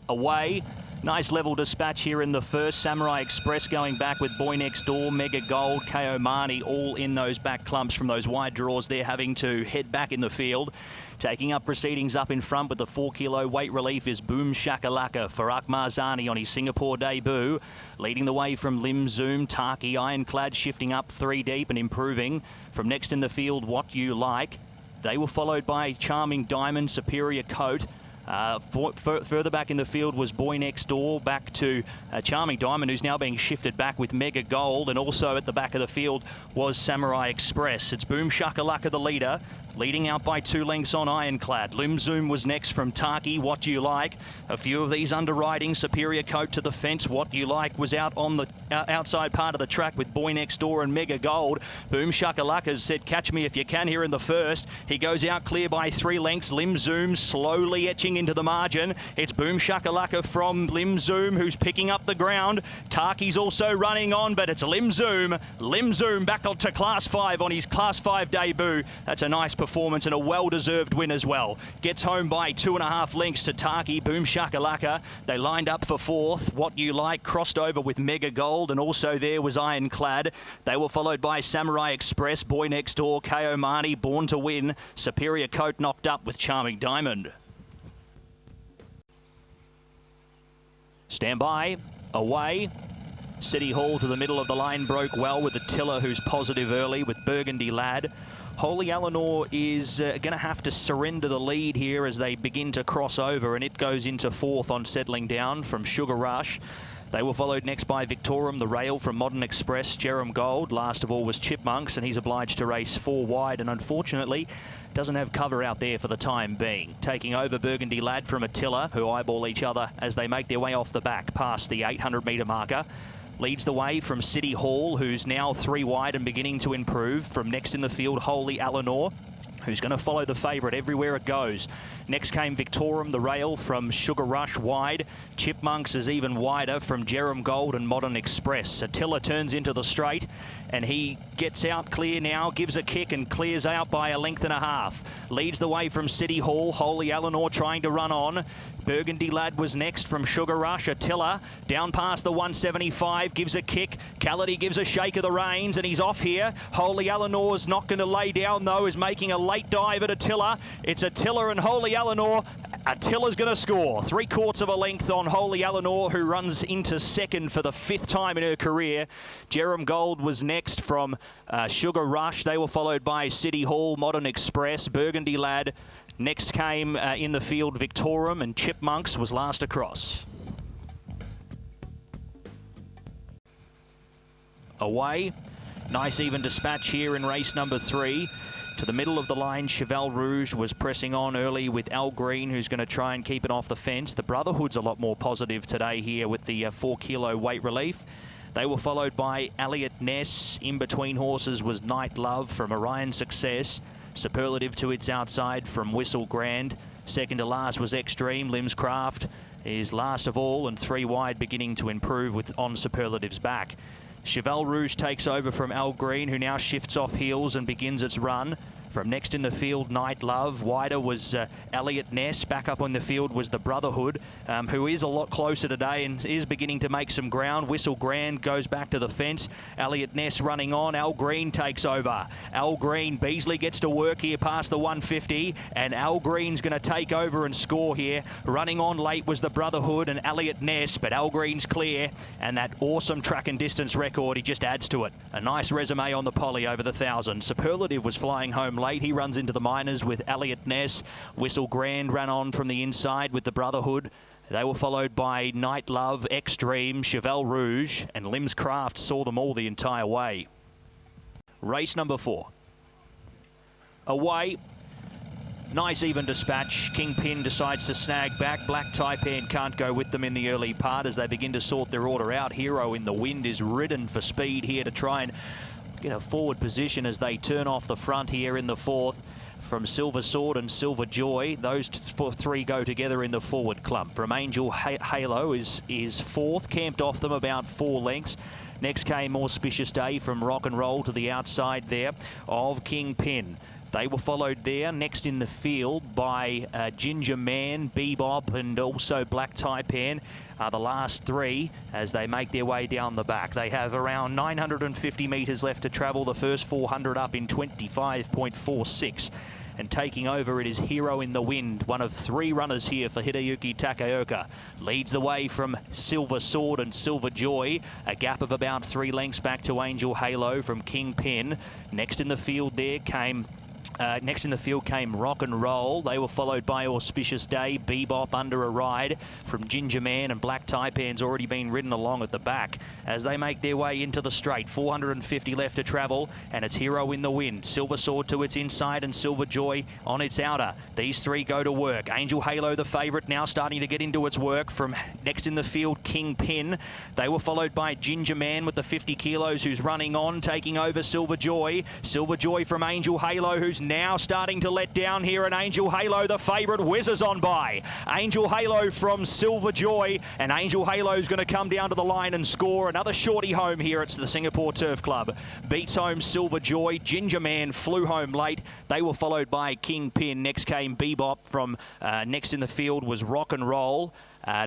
away. Nice level dispatch here in the first. Samurai Express going back with Boy Next Door, Mega Gold, Keomani, all in those back clumps from those wide draws. They're having to head back in the field. Taking up proceedings up in front with the 4 kilo weight relief is Boom Shakalaka for Akmarzani on his Singapore debut. Leading the way from Lim Zoom, Taki, Ironclad shifting up 3 deep and improving. From next in the field, What You Like. They were followed by Charming Diamond, Superior Coat. Further back in the field was Boy Next Door, back to Charming Diamond, who's now being shifted back with Mega Gold, and also at the back of the field was Samurai Express. It's Boom Shakalaka, the leader, leading out by 2 lengths on Ironclad. Lim Zoom was next from Taki, What You Like. A few of these underriding, Superior Coat to the fence. What You Like was out on the outside part of the track with Boy Next Door and Mega Gold. Boom Shakalaka has said, catch me if you can here in the first. He goes out clear by 3 lengths. Lim Zoom slowly etching into the margin. It's Boom Shakalaka from Lim Zoom, who's picking up the ground. Taki's also running on, but it's Lim Zoom. Lim Zoom back to Class 5 on his Class 5 debut. That's a nice performance and a well-deserved win as well. Gets home by 2.5 lengths to Taki, Boom Shakalaka. They lined up for 4th. What You Like crossed over with Mega Gold, and also there was Ironclad. They were followed by Samurai Express, Boy Next Door, Keomani, Born to Win. Superior Coat knocked up with Charming Diamond. Stand by, away. City Hall to the middle of the line, broke well with the Tiller, who's positive early with Burgundy Lad. Holy Eleanor is going to have to surrender the lead here as they begin to cross over, and it goes into 4th on settling down from Sugar Rush. They were followed next by Victorum, the rail from Modern Express, Jerem Gold. Last of all was Chipmunks, and he's obliged to race 4 wide, and unfortunately doesn't have cover out there for the time being. Taking over Burgundy Lad from Attila, who eyeball each other as they make their way off the back past the 800-metre marker. Leads the way from City Hall, who's now 3 wide and beginning to improve. From next in the field, Holy Eleanor, who's going to follow the favourite everywhere it goes. Next came Victorum, the rail from Sugar Rush wide. Chipmunks is even wider from Jerem Gold and Modern Express. Attila turns into the straight, and he gets out clear now, gives a kick and clears out by 1.5 lengths. Leads the way from City Hall. Holy Eleanor trying to run on. Burgundy Lad was next from Sugar Rush. Attila down past the 175, gives a kick. Callity gives a shake of the reins, and he's off here. Holy Eleanor's not going to lay down though, is making a late dive at Attila. It's Attila and Holy Eleanor. Attila's going to score 3/4 of a length on Holy Eleanor, who runs into 2nd for the 5th time in her career. Jerem Gold was next from Sugar Rush. They were followed by City Hall, Modern Express, Burgundy Lad. Next came in the field Victorum, and Chipmunks was last across. Away. Nice even dispatch here in race number 3. To the middle of the line, Cheval Rouge was pressing on early with Al Green, who's going to try and keep it off the fence. The Brotherhood's a lot more positive today here with the 4 kilo weight relief. They were followed by Elliot Ness. In between horses was Night Love from Orion Success. Superlative to its outside from Whistle Grand. Second to last was Extreme. Limbs Craft is last of all, and 3 wide beginning to improve with on Superlative's back. Cheval Rouge takes over from Al Green, who now shifts off heels and begins its run. From next in the field, Night Love. Wider was Elliot Ness. Back up on the field was the Brotherhood, who is a lot closer today and is beginning to make some ground. Whistle Grand goes back to the fence. Elliot Ness running on. Al Green takes over. Al Green, Beasley gets to work here past the 150, and Al Green's going to take over and score here. Running on late was the Brotherhood and Elliot Ness, but Al Green's clear, and that awesome track and distance record, he just adds to it. A nice resume on the poly over the 1,000. Superlative was flying home late. He runs into the minors with Elliot Ness. Whistle Grand ran on from the inside with the Brotherhood. They were followed by Night Love, Extreme, Cheval Rouge, and Limbs Craft saw them all the entire way. Race number 4. Away. Nice even dispatch. Kingpin decides to snag back. Black Taipan can't go with them in the early part as they begin to sort their order out. Hero in the Wind is ridden for speed here to try and get a forward position as they turn off the front here in the 4th. From Silver Sword and Silver Joy, those 3 go together in the forward clump. From Angel Halo is 4th, camped off them about 4 lengths. Next came Auspicious Day from Rock and Roll to the outside there of Kingpin. They were followed there next in the field by Ginger Man, Bebop, and also Black Taipan. The last three as they make their way down the back. They have around 950 metres left to travel. The first 400 up in 25.46. And taking over, it is Hero in the Wind, one of three runners here for Hideyuki Takaoka. Leads the way from Silver Sword and Silver Joy, a gap of about 3 lengths back to Angel Halo from Kingpin. Next in the field there came Rock and Roll. They were followed by Auspicious Day, Bebop under a ride from Ginger Man, and Black Taipan's already been ridden along at the back as they make their way into the straight. 450 left to travel, and it's Hero in the Wind. Silver Sword to its inside and Silver Joy on its outer. These three go to work. Angel Halo, the favourite, now starting to get into its work from next in the field, Kingpin. They were followed by Ginger Man with the 50 kilos who's running on, taking over Silver Joy. Silver Joy from Angel Halo, who's now starting to let down here, and Angel Halo, the favourite, whizzes on by. Angel Halo from Silver Joy, and Angel Halo's going to come down to the line and score another shorty home here at the Singapore Turf Club. Beats home Silver Joy. Ginger Man flew home late. They were followed by Kingpin. Next came Bebop. From next in the field was Rock and Roll.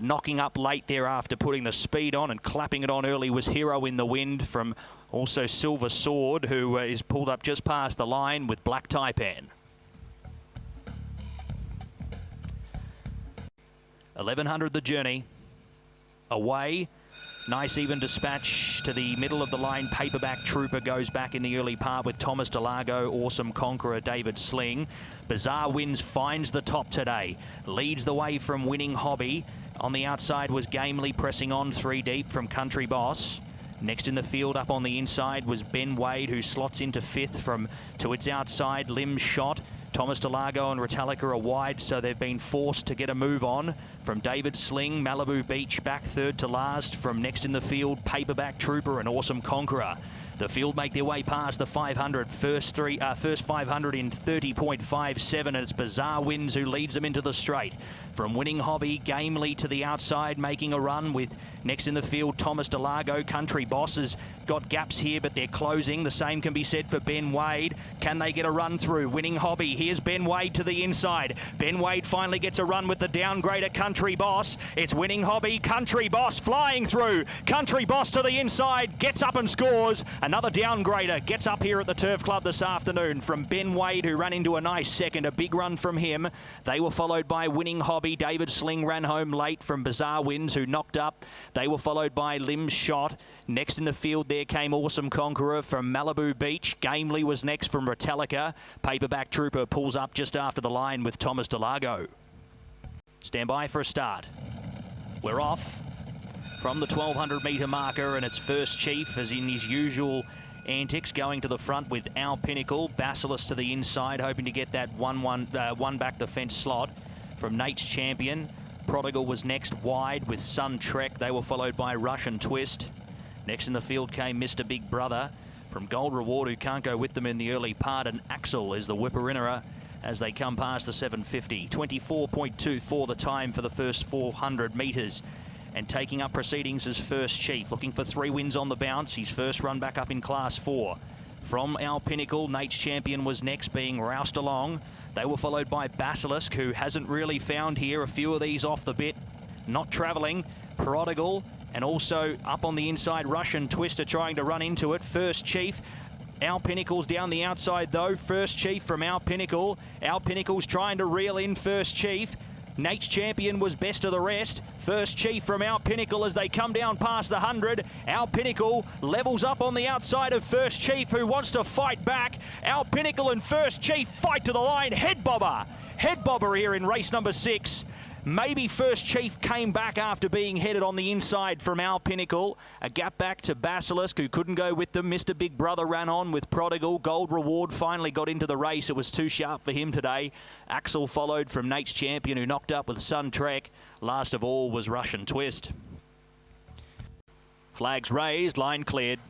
Knocking up late there after putting the speed on and clapping it on early was Hero in the Wind from also Silver Sword, who is pulled up just past the line with Black Taipan. 1100 the journey. Away. Nice even dispatch to the middle of the line. Paperback Trooper goes back in the early part with Thomas Delago, Awesome Conqueror, David Sling. Bizarre Wins finds the top today. Leads the way from Winning Hobby. On the outside was Gamely pressing on 3 deep from Country Boss. Next in the field up on the inside was Ben Wade, who slots into 5th from to its outside. Lim Shot. Thomas Delago and Retallica are wide, so they've been forced to get a move on. From David Sling, Malibu Beach back 3rd to last. From next in the field, Paperback Trooper and Awesome Conqueror. The field make their way past the 500. First 500 in 30.57, and it's Bizarre Wins who leads them into the straight. From Winning Hobby, Gamely to the outside, making a run with next in the field, Thomas Delago. Country Boss has got gaps here, but they're closing. The same can be said for Ben Wade. Can they get a run through? Winning Hobby. Here's Ben Wade to the inside. Ben Wade finally gets a run with the downgrader Country Boss. It's Winning Hobby. Country Boss flying through. Country Boss to the inside, gets up and scores. Another downgrader gets up here at the Turf Club this afternoon from Ben Wade, who ran into a nice second. A big run from him. They were followed by Winning Hobby. David Sling ran home late from Bizarre Wins, who knocked up. They were followed by Lim Shot. Next in the field there came Awesome Conqueror from Malibu Beach. Gamely was next from Retallica. Paperback Trooper pulls up just after the line with Thomas Delago. Stand by for a start. We're off from the 1200 metre marker, and it's First Chief, as in his usual antics, going to the front with Our Pinnacle. Basilisk to the inside, hoping to get that one back the fence slot from Nate's Champion. Prodigal was next wide with Sun Trek. They were followed by Russian Twist. Next in the field came Mr. Big Brother from Gold Reward, who can't go with them in the early part, and Axel is the whipper-inner as they come past the 750. 24.24 the time for the first 400 metres. And taking up proceedings is First Chief, looking for 3 wins on the bounce. His first run back up in Class 4. From Our Pinnacle, Nate's Champion was next, being roused along. They were followed by Basilisk, who hasn't really found here. A few of these off the bit, not travelling. Prodigal, and also up on the inside, Russian Twister trying to run into it. First Chief. Our Pinnacle's down the outside though. First Chief from Our Pinnacle. Our Pinnacle's trying to reel in First Chief. Nate's Champion was best of the rest. First Chief from Our Pinnacle as they come down past the 100. Our Pinnacle levels up on the outside of First Chief, who wants to fight back. Our Pinnacle and First Chief fight to the line. Head bobber here in race number 6. Maybe First Chief came back after being headed on the inside from Our Pinnacle. A gap back to Basilisk, who couldn't go with them. Mr. Big Brother ran on with Prodigal. Gold Reward finally got into the race. It was too sharp for him today. Axel followed from Nate's Champion, who knocked up with Sun Trek. Last of all was Russian Twist. Flags raised, line cleared.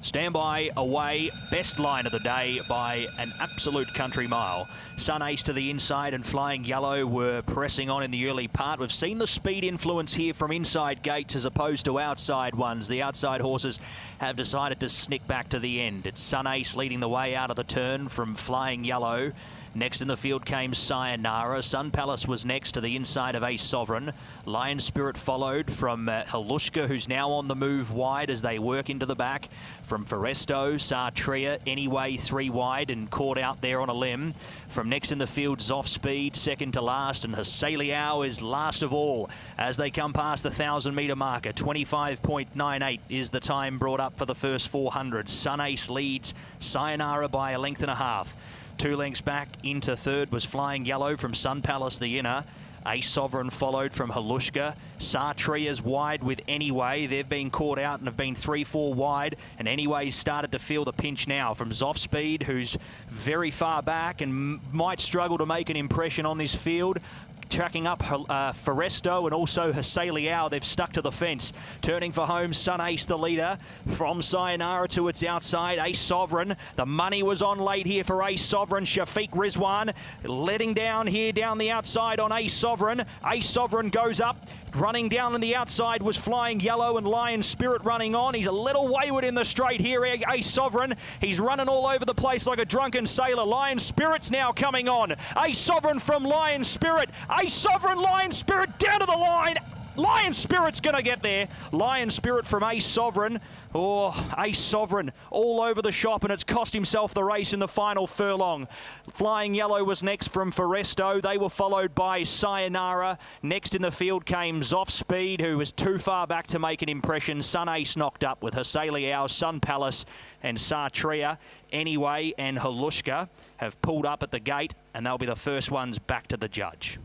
Stand by, away, best line of the day by an absolute country mile. Sun Ace to the inside and Flying Yellow were pressing on in the early part. We've seen the speed influence here from inside gates as opposed to outside ones. The outside horses have decided to snick back to the end. It's Sun Ace leading the way out of the turn from Flying Yellow. Next in the field came Sayonara. Sun Palace was next to the inside of Ace Sovereign. Lion Spirit followed from Halushka, who's now on the move wide as they work into the back. From Foresto, Sartria, anyway 3 wide and caught out there on a limb. From next in the field, Zoff Speed, second to last, and Hasaliao is last of all as they come past the 1,000-metre marker. 25.98 is the time brought up for the first 400. Sun Ace leads Sayonara by a length and a half. 2 lengths back into third was Flying Yellow from Sun Palace, the inner. Ace Sovereign followed from Halushka. Sartria's wide with Anyway. They've been caught out and have been 3-4 wide. And Anyway's started to feel the pinch now from Zoff Speed, who's very far back and might struggle to make an impression on this field. Tracking up Foresto and also Hasaliao. They've stuck to the fence. Turning for home, Sun Ace the leader. From Sayonara to its outside, Ace Sovereign. The money was on late here for Ace Sovereign. Shafiq Rizwan letting down here down the outside on Ace Sovereign. Ace Sovereign goes up. Running down on the outside was Flying Yellow and Lion Spirit running on. He's a little wayward in the straight here, Ace Sovereign. He's running all over the place like a drunken sailor. Lion Spirit's now coming on. Ace Sovereign from Lion Spirit. Ace Sovereign, Lion Spirit down to the line. Lion Spirit's going to get there. Lion Spirit from Ace Sovereign. Oh, Ace Sovereign all over the shop, and it's cost himself the race in the final furlong. Flying Yellow was next from Foresto. They were followed by Sayonara. Next in the field came Zoff Speed, who was too far back to make an impression. Sun Ace knocked up with Hasaliao, Sun Palace and Sartria. Anyway, and Halushka have pulled up at the gate, and they'll be the first ones back to the judge.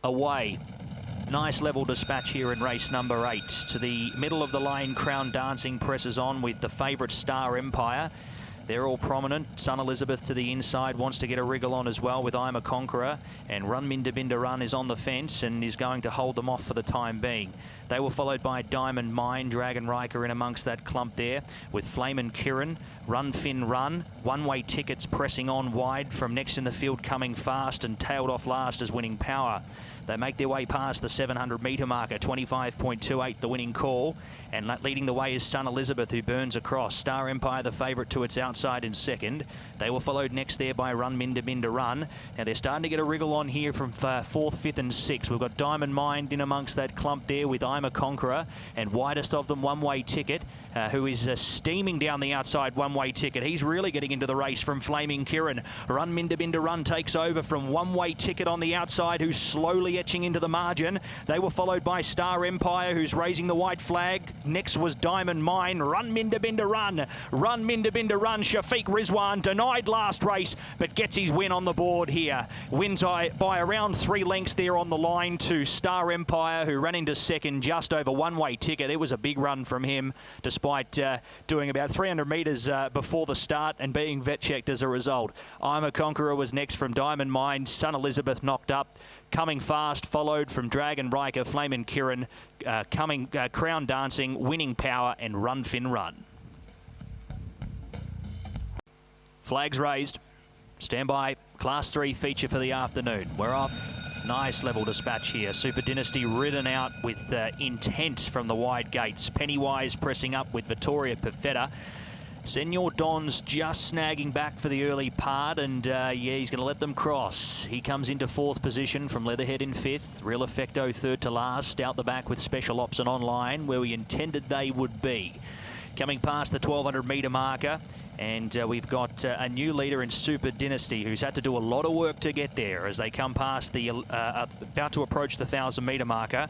Away. Nice level dispatch here in race number 8. To the middle of the lane, Crown Dancing presses on with the favourite Star Empire. They're all prominent. Sun Elizabeth to the inside wants to get a wriggle on as well with I'm a Conqueror. And Run Minda Binda Run is on the fence and is going to hold them off for the time being. They were followed by Diamond Mine, Dragon Riker in amongst that clump there with Flame and Kirin, Run Fin Run. One-way tickets pressing on wide from next in the field coming fast and tailed off last as Winning Power. They make their way past the 700-metre marker, 25.28 the winning call. And leading the way is Sun Elizabeth, who burns across. Star Empire, the favourite, to its outside in second. They were followed next there by Run Minda Binda Run. Now they're starting to get a wriggle on here from 4th, 5th and 6th. We've got Diamond Mind in amongst that clump there with I'm a Conqueror. And widest of them, One-Way Ticket, who is steaming down the outside. One-Way Ticket. He's really getting into the race from Flaming Kirin. Run Minda Binda Run takes over from One-Way Ticket on the outside, who's slowly etching into the margin. They were followed by Star Empire, who's raising the white flag. Next was Diamond Mine. Run Minda Binda Run. Run Minda Binda Run. Shafiq Rizwan denied last race, but gets his win on the board here. Wins by around 3 lengths there on the line to Star Empire, who ran into second just over One-Way Ticket. It was a big run from him, despite doing about 300 metres before the start and being vet checked as a result. I'm a Conqueror was next from Diamond Mine. Sun Elizabeth knocked up. Coming fast, followed from Dragon Riker, Flame and Kirin, Crown Dancing, Winning Power, and Run Fin Run. Flags raised. Stand by. Class 3 feature for the afternoon. We're off. Nice level dispatch here. Super Dynasty ridden out with intent from the wide gates. Pennywise pressing up with Vittoria Perfetta. Senor Don's just snagging back for the early part, and yeah, he's going to let them cross. He comes into 4th position from Leatherhead in 5th. Real Effecto 3rd to last. Out the back with Special Ops and Online, where we intended they would be. Coming past the 1,200-metre marker, and we've got a new leader in Super Dynasty who's had to do a lot of work to get there as they come past the, about to approach the 1,000-metre marker.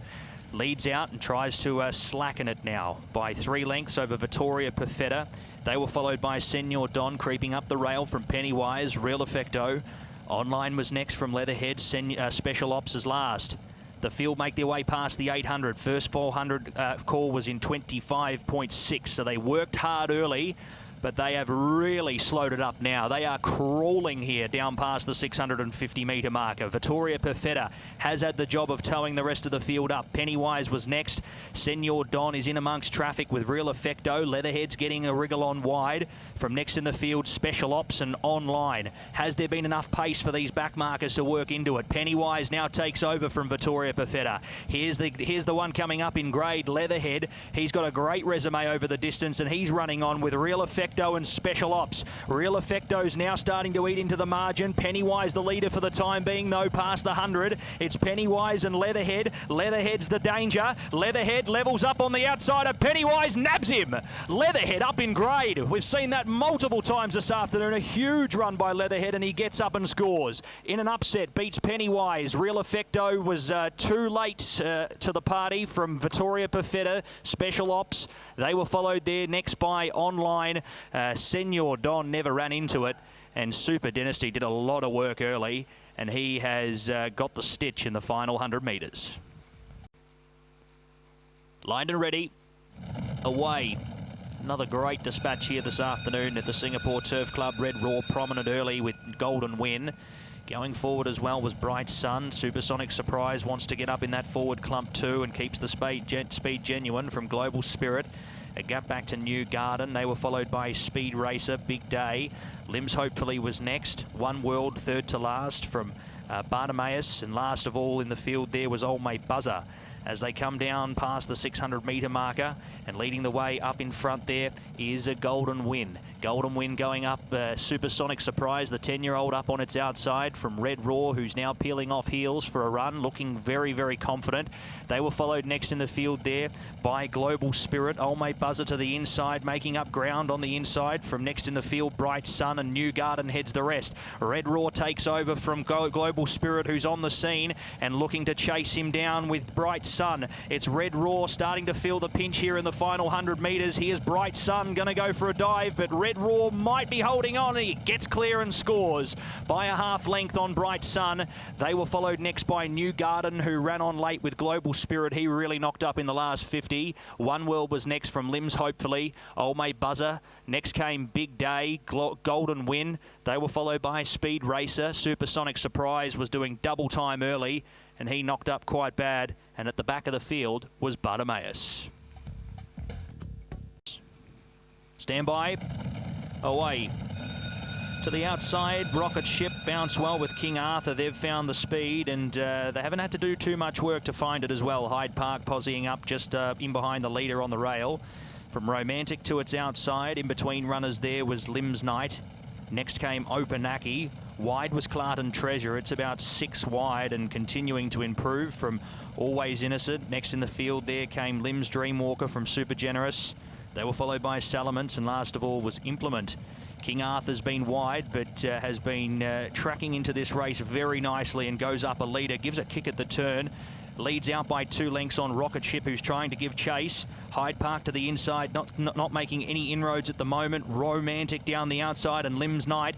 Leads out and tries to slacken it now by 3 lengths over Vittoria Perfetta. They were followed by Senor Don creeping up the rail from Pennywise. Real Effecto. Online was next from Leatherhead. Special Ops is last. The field make their way past the 800. First 400 call was in 25.6, so they worked hard early. but they have really slowed it up now. They are crawling here down past the 650-metre marker. Vittoria Perfetta has had the job of towing the rest of the field up. Pennywise was next. Senor Don is in amongst traffic with Real Effecto. Leatherhead's getting a wriggle on wide. From next in the field, Special Ops and Online. Has there been enough pace for these back markers to work into it? Pennywise now takes over from Vittoria Perfetta. Here's the one coming up in grade, Leatherhead. He's got a great resume over the distance, and he's running on with Real Effecto and Special Ops. Real Effecto's now starting to eat into the margin. Pennywise the leader for the time being, though, past the 100. It's Pennywise and Leatherhead. Leatherhead's the danger. Leatherhead levels up on the outside of Pennywise, nabs him. Leatherhead up in grade. We've seen that multiple times this afternoon. A huge run by Leatherhead, and he gets up and scores. In an upset, beats Pennywise. Real Effecto was too late to the party from Vittoria Perfetta. Special Ops, they were followed there next by Online. Senor Don never ran into it, and Super Dynasty did a lot of work early, and he has got the stitch in the final 100 metres. Lined and ready, away. Another great dispatch here this afternoon at the Singapore Turf Club. Red Raw prominent early with Golden Win. Going forward as well was Bright Sun. Supersonic Surprise wants to get up in that forward clump too and keeps the speed genuine from Global Spirit. A gap back to New Garden. They were followed by Speed Racer, Big Day. Limbs Hopefully was next. One World, third to last from Bartimaeus. And last of all in the field there was Old Mate Buzzer. As they come down past the 600-metre marker, and leading the way up in front there is a Golden Win. Golden Win going up, Supersonic Surprise, the 10-year-old up on its outside from Red Raw, who's now peeling off heels for a run, looking very, very confident. They were followed next in the field there by Global Spirit. Old Mate Buzzer to the inside, making up ground on the inside. From next in the field, Bright Sun, and New Garden heads the rest. Red Raw takes over from Global Spirit, who's on the scene and looking to chase him down with Bright Sun. It's Red Raw starting to feel the pinch here in the final 100 metres. Here's Bright Sun going to go for a dive, but Red Raw might be holding on. He gets clear and scores by a half length on Bright Sun. They were followed next by New Garden, who ran on late with Global Spirit. He really knocked up in the last 50. One World was next from Limbs Hopefully. Old Mate Buzzer. Next came Big Day, Golden Win. They were followed by Speed Racer. Supersonic Surprise was doing double time early, and he knocked up quite bad. And at the back of the field was Bartimaeus. Stand by. Away. To the outside, Rocket Ship bounced well with King Arthur. They've found the speed, and they haven't had to do too much work to find it as well. Hyde Park posying up just in behind the leader on the rail. From Romantic to its outside, in between runners there was Limbs Knight. Next came Opanaki. Wide was Clarton Treasure. It's about 6 wide and continuing to improve from Always Innocent. Next in the field there came Limbs Dreamwalker from Super Generous. They were followed by Salamence, and last of all was Implement. King Arthur's been wide, but has been tracking into this race very nicely and goes up a leader, gives a kick at the turn. Leads out by 2 lengths on Rocket Ship, who's trying to give chase. Hyde Park to the inside, not making any inroads at the moment. Romantic down the outside, and Limbs Knight.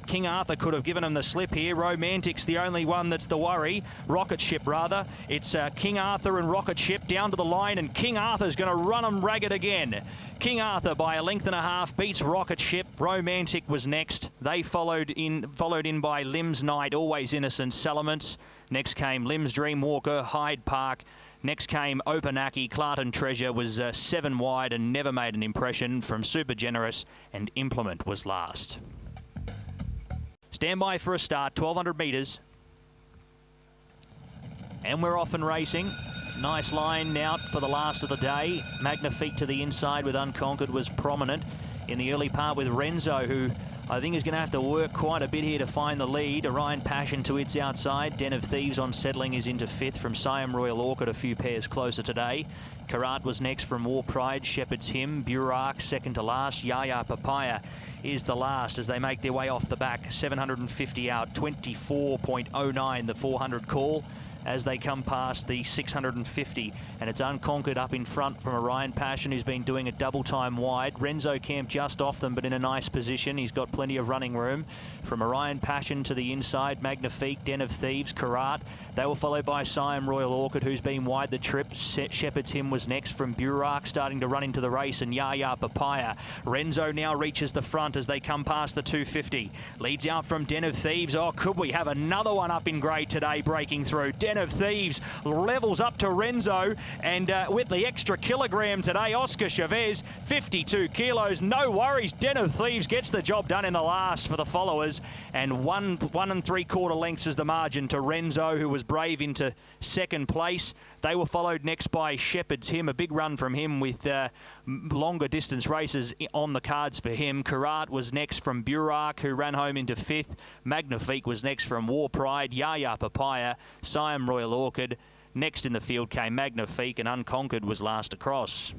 King Arthur could have given him the slip here. Romantic's the only one that's the worry. Rocket Ship, rather. It's King Arthur and Rocket Ship down to the line, and King Arthur's going to run them ragged again. King Arthur by a length and a half beats Rocket Ship. Romantic was next. They followed in by Limbs Knight, Always Innocent, Salamence. Next came Limbs Dreamwalker, Hyde Park. Next came Opanaki. Clarton Treasure was 7 wide and never made an impression from Super Generous, and Implement was last. Stand by for a start, 1,200 metres. And we're off and racing. Nice line out for the last of the day. Magnifique to the inside with Unconquered was prominent in the early part with Renzo, who I think is going to have to work quite a bit here to find the lead. Orion Passion to its outside. Den of Thieves on settling is into 5th from Siam Royal Orchid, a few pairs closer today. Karat was next from War Pride. Shepherd's Hymn. Burak second to last. Yaya Papaya is the last as they make their way off the back. 750 out, 24.09 the 400 call. as they come past the 650, and it's Unconquered up in front from Orion Passion, who's been doing a double time wide. Renzo Camp just off them, but in a nice position. He's got plenty of running room. From Orion Passion to the inside, Magnifique, Den of Thieves, Kuda. They were followed by Siam Royal Orchid, who's been wide the trip. Shepherd's Hymn was next from Burak, starting to run into the race, and Yaya Papaya. Renzo now reaches the front as they come past the 250. Leads out from Den of Thieves. Oh, could we have another one up in grade today breaking through? Den of Thieves levels up to Renzo, and with the extra kilogram today, Oscar Chavez, 52 kilos, no worries. Den of Thieves gets the job done in the last for the followers, and 1 3/4 lengths is the margin to Renzo, who was brave into second place. They were followed next by Shepherd's Hymn, a big run from him with longer distance races on the cards for him. Kuda was next from Burak, who ran home into fifth. Magnifique was next from War Pride. Yaya Papaya, Siam Royal Orchid. Next in the field came Magnifique, and Unconquered was last across.